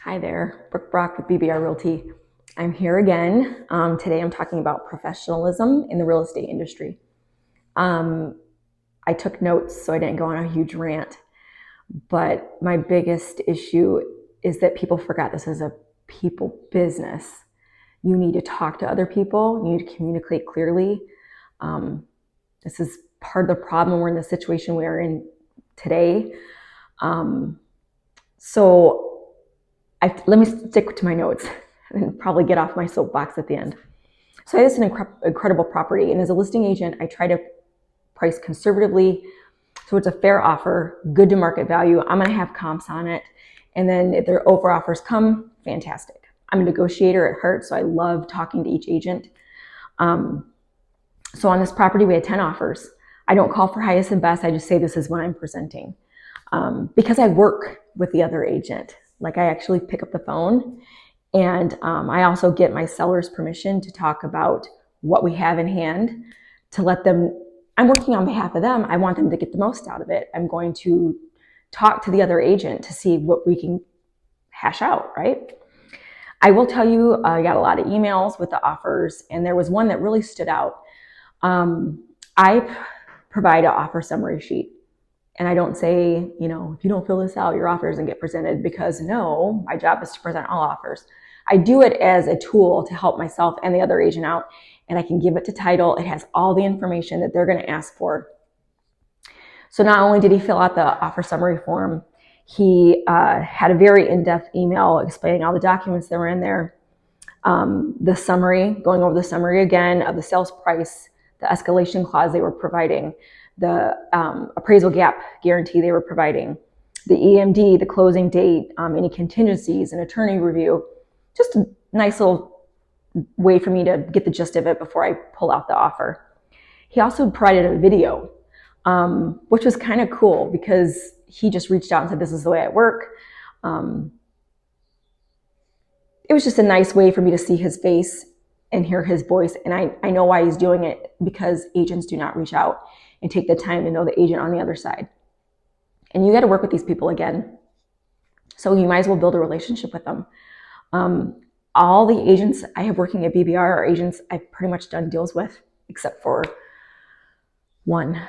Hi there, Brooke Brock with BBR Realty. I'm here again. Today I'm talking about professionalism in the real estate industry. I took notes so I didn't go on a huge rant, but my biggest issue is that people forgot this is a people business. You need to talk to other people. You need to communicate clearly. This is part of the problem. We're in the situation we are in today. Let me stick to my notes and probably get off my soapbox at the end. So I have this incredible property, and as a listing agent, I try to price conservatively, so it's a fair offer, good to market value. I'm going to have comps on it, and then if their over offers come, fantastic. I'm a negotiator at heart, so I love talking to each agent. So on this property, we had 10 offers. I don't call for highest and best. I just say this is what I'm presenting because I work with the other agent. Like, I actually pick up the phone, and I also get my seller's permission to talk about what we have in hand, to let them, I'm working on behalf of them. I want them to get the most out of it. I'm going to talk to the other agent to see what we can hash out, right? I will tell you, I got a lot of emails with the offers, and there was one that really stood out. I provide an offer summary sheet. And I don't say, if you don't fill this out, your offer doesn't get presented, because no, my job is to present all offers. I do it as a tool to help myself and the other agent out, and I can give it to title. It has all the information that they're going to ask for. So not only did he fill out the offer summary form, he had a very in-depth email explaining all the documents that were in there, the summary, going over the summary again of the sales price, the escalation clause they were providing, the appraisal gap guarantee they were providing, the EMD, the closing date, any contingencies, an attorney review. Just a nice little way for me to get the gist of it before I pull out the offer. He also provided a video, which was kind of cool, because he just reached out and said, this is the way I work. It was just a nice way for me to see his face and hear his voice. And I know why he's doing it, because agents do not reach out and take the time to know the agent on the other side. And you got to work with these people again. So you might as well build a relationship with them. All the agents I have working at BBR are agents I've pretty much done deals with, except for one.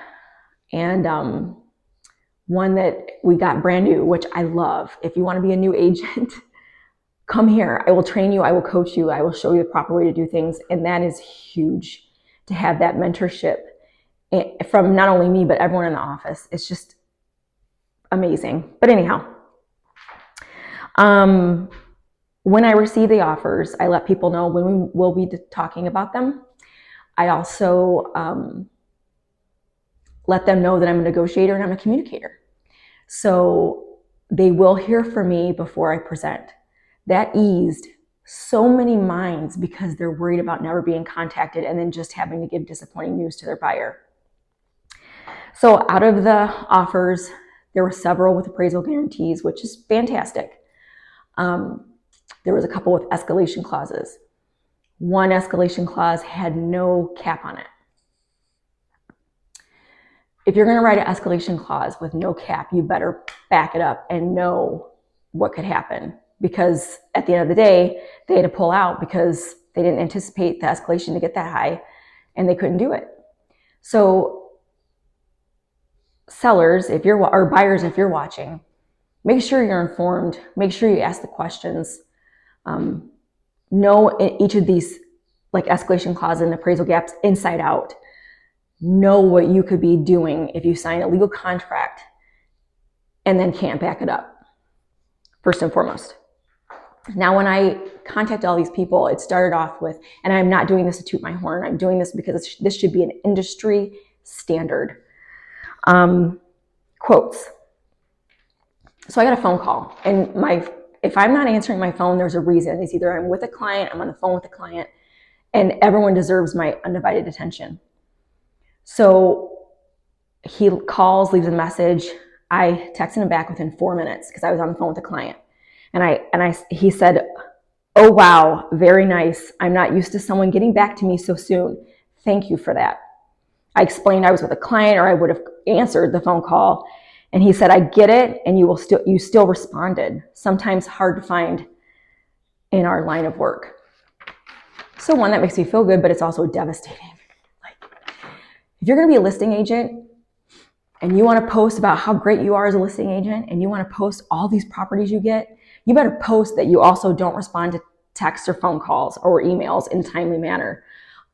And one that we got brand new, which I love. If you want to be a new agent, come here. I will train you. I will coach you. I will show you the proper way to do things. And that is huge, to have that mentorship from not only me, but everyone in the office. It's just amazing. But anyhow, when I receive the offers, I let people know when we will be talking about them. I also let them know that I'm a negotiator and I'm a communicator. So they will hear from me before I present. That eased so many minds, because they're worried about never being contacted and then just having to give disappointing news to their buyer. So out of the offers, there were several with appraisal guarantees, which is fantastic. There was a couple with escalation clauses. One escalation clause had no cap on it. If you're going to write an escalation clause with no cap, you better back it up and know what could happen, because at the end of the day, they had to pull out because they didn't anticipate the escalation to get that high, and they couldn't do it. So sellers, or buyers, if you're watching, make sure you're informed. Make sure you ask the questions. Know each of these, like escalation clause and appraisal gaps, inside out. Know what you could be doing if you sign a legal contract and then can't back it up, first and foremost. Now, when I contact all these people, it started off with, and I'm not doing this to toot my horn, I'm doing this because this should be an industry standard. Quotes. So I got a phone call, and if I'm not answering my phone, there's a reason. It's either I'm with a client, I'm on the phone with a client, and everyone deserves my undivided attention. So he calls, leaves a message. I texted him back within 4 minutes, because I was on the phone with a client. And he said, "Oh, wow, very nice. I'm not used to someone getting back to me so soon. Thank you for that." I explained I was with a client, or I would have answered the phone call. And he said, I get it, and you still responded. Sometimes hard to find in our line of work. So one, that makes me feel good, but it's also devastating. Like, if you're going to be a listing agent and you want to post about how great you are as a listing agent and you want to post all these properties you get, you better post that you also don't respond to texts or phone calls or emails in a timely manner.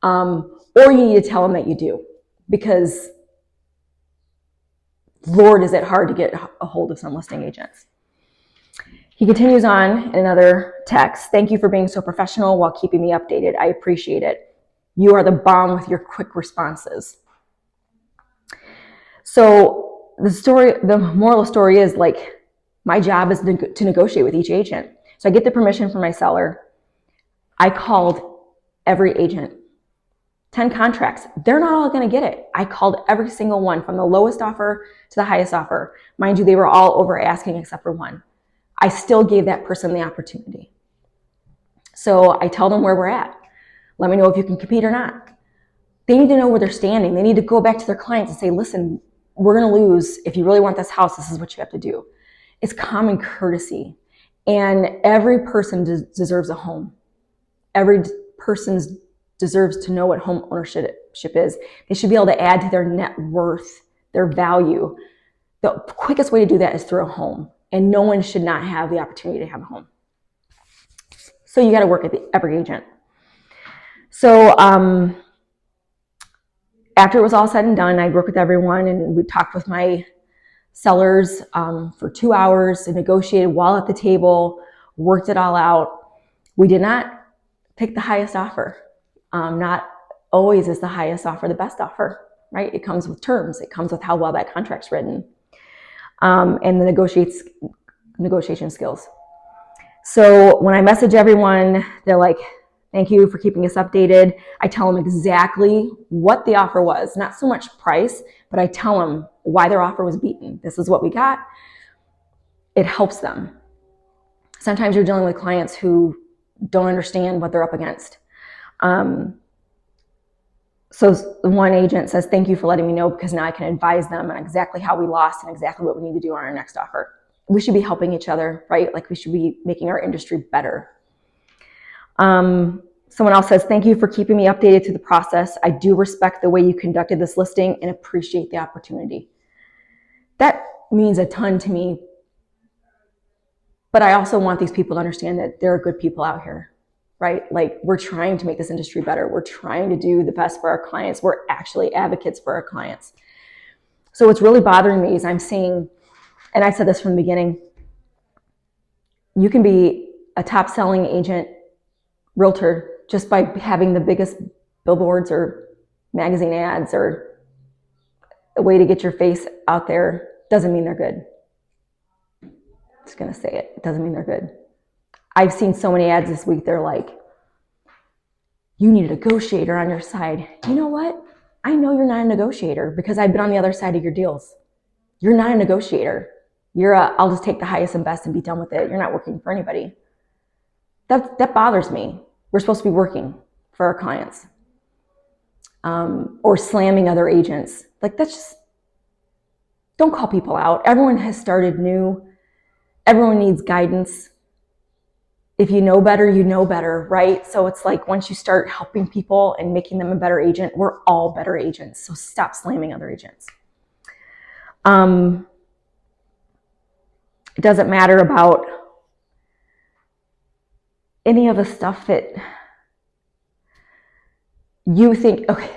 Or you need to tell them that you do, because Lord, is it hard to get a hold of some listing agents. He continues on in another text. Thank you for being so professional while keeping me updated. I appreciate it. You are the bomb with your quick responses. So the moral of the story is, like, my job is to negotiate with each agent. So I get the permission from my seller. I called every agent. 10 contracts. They're not all going to get it. I called every single one, from the lowest offer to the highest offer. Mind you, they were all over asking except for one. I still gave that person the opportunity. So I tell them where we're at. Let me know if you can compete or not. They need to know where they're standing. They need to go back to their clients and say, listen, we're going to lose. If you really want this house, this is what you have to do. It's common courtesy. And every person deserves a home. Every person deserves to know what home ownership is. They should be able to add to their net worth, their value. The quickest way to do that is through a home. And no one should not have the opportunity to have a home. So you got to work at every agent. So after it was all said and done, I'd work with everyone, and we talked with my sellers for 2 hours and negotiated while at the table, worked it all out. We did not pick the highest offer. Not always is the highest offer the best offer, right? It comes with terms. It comes with how well that contract's written. And the negotiation skills. So when I message everyone, they're like, thank you for keeping us updated. I tell them exactly what the offer was, not so much price, but I tell them why their offer was beaten. This is what we got. It helps them. Sometimes you're dealing with clients who don't understand what they're up against. So one agent says, thank you for letting me know, because now I can advise them on exactly how we lost and exactly what we need to do on our next offer. We should be helping each other, right? Like, we should be making our industry better. Someone else says, thank you for keeping me updated through the process. I do respect the way you conducted this listing and appreciate the opportunity. That means a ton to me. But I also want these people to understand that there are good people out here, right? Like, we're trying to make this industry better. We're trying to do the best for our clients. We're actually advocates for our clients. So what's really bothering me is I'm seeing, and I said this from the beginning, you can be a top selling agent, realtor, just by having the biggest billboards or magazine ads or a way to get your face out there. Doesn't mean they're good. Just gonna say it. It doesn't mean they're good. I've seen so many ads this week. They're like, you need a negotiator on your side. You know what? I know you're not a negotiator because I've been on the other side of your deals. You're not a negotiator. I'll just take the highest and best and be done with it. You're not working for anybody. That bothers me. We're supposed to be working for our clients. Or slamming other agents. Like, that's just, don't call people out. Everyone has started new. Everyone needs guidance. If you know better, you know better, right? So it's like, once you start helping people and making them a better agent, we're all better agents. So stop slamming other agents. It doesn't matter about any of the stuff that you think, okay,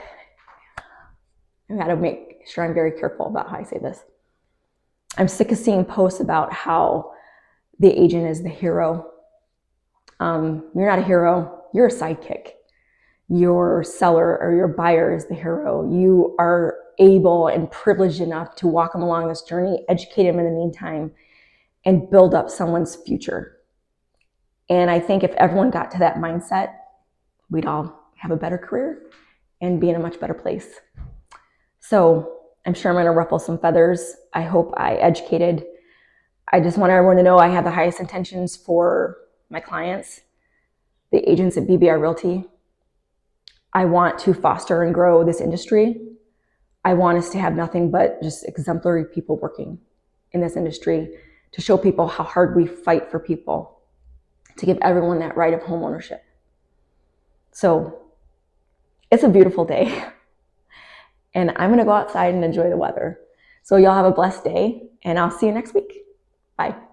I gotta make sure I'm very careful about how I say this. I'm sick of seeing posts about how the agent is the hero. You're not a hero, you're a sidekick. Your seller or your buyer is the hero. You are able and privileged enough to walk them along this journey, educate them in the meantime, and build up someone's future. And I think if everyone got to that mindset, we'd all have a better career and be in a much better place. So I'm sure I'm going to ruffle some feathers. I hope I educated. I just want everyone to know I have the highest intentions for my clients, the agents at BBR Realty. I want to foster and grow this industry. I want us to have nothing but just exemplary people working. in this industry to show people how hard we fight for people to give everyone that right of home ownership. So it's a beautiful day, and I'm gonna go outside and enjoy the weather. So y'all have a blessed day, and I'll see you next week. Bye.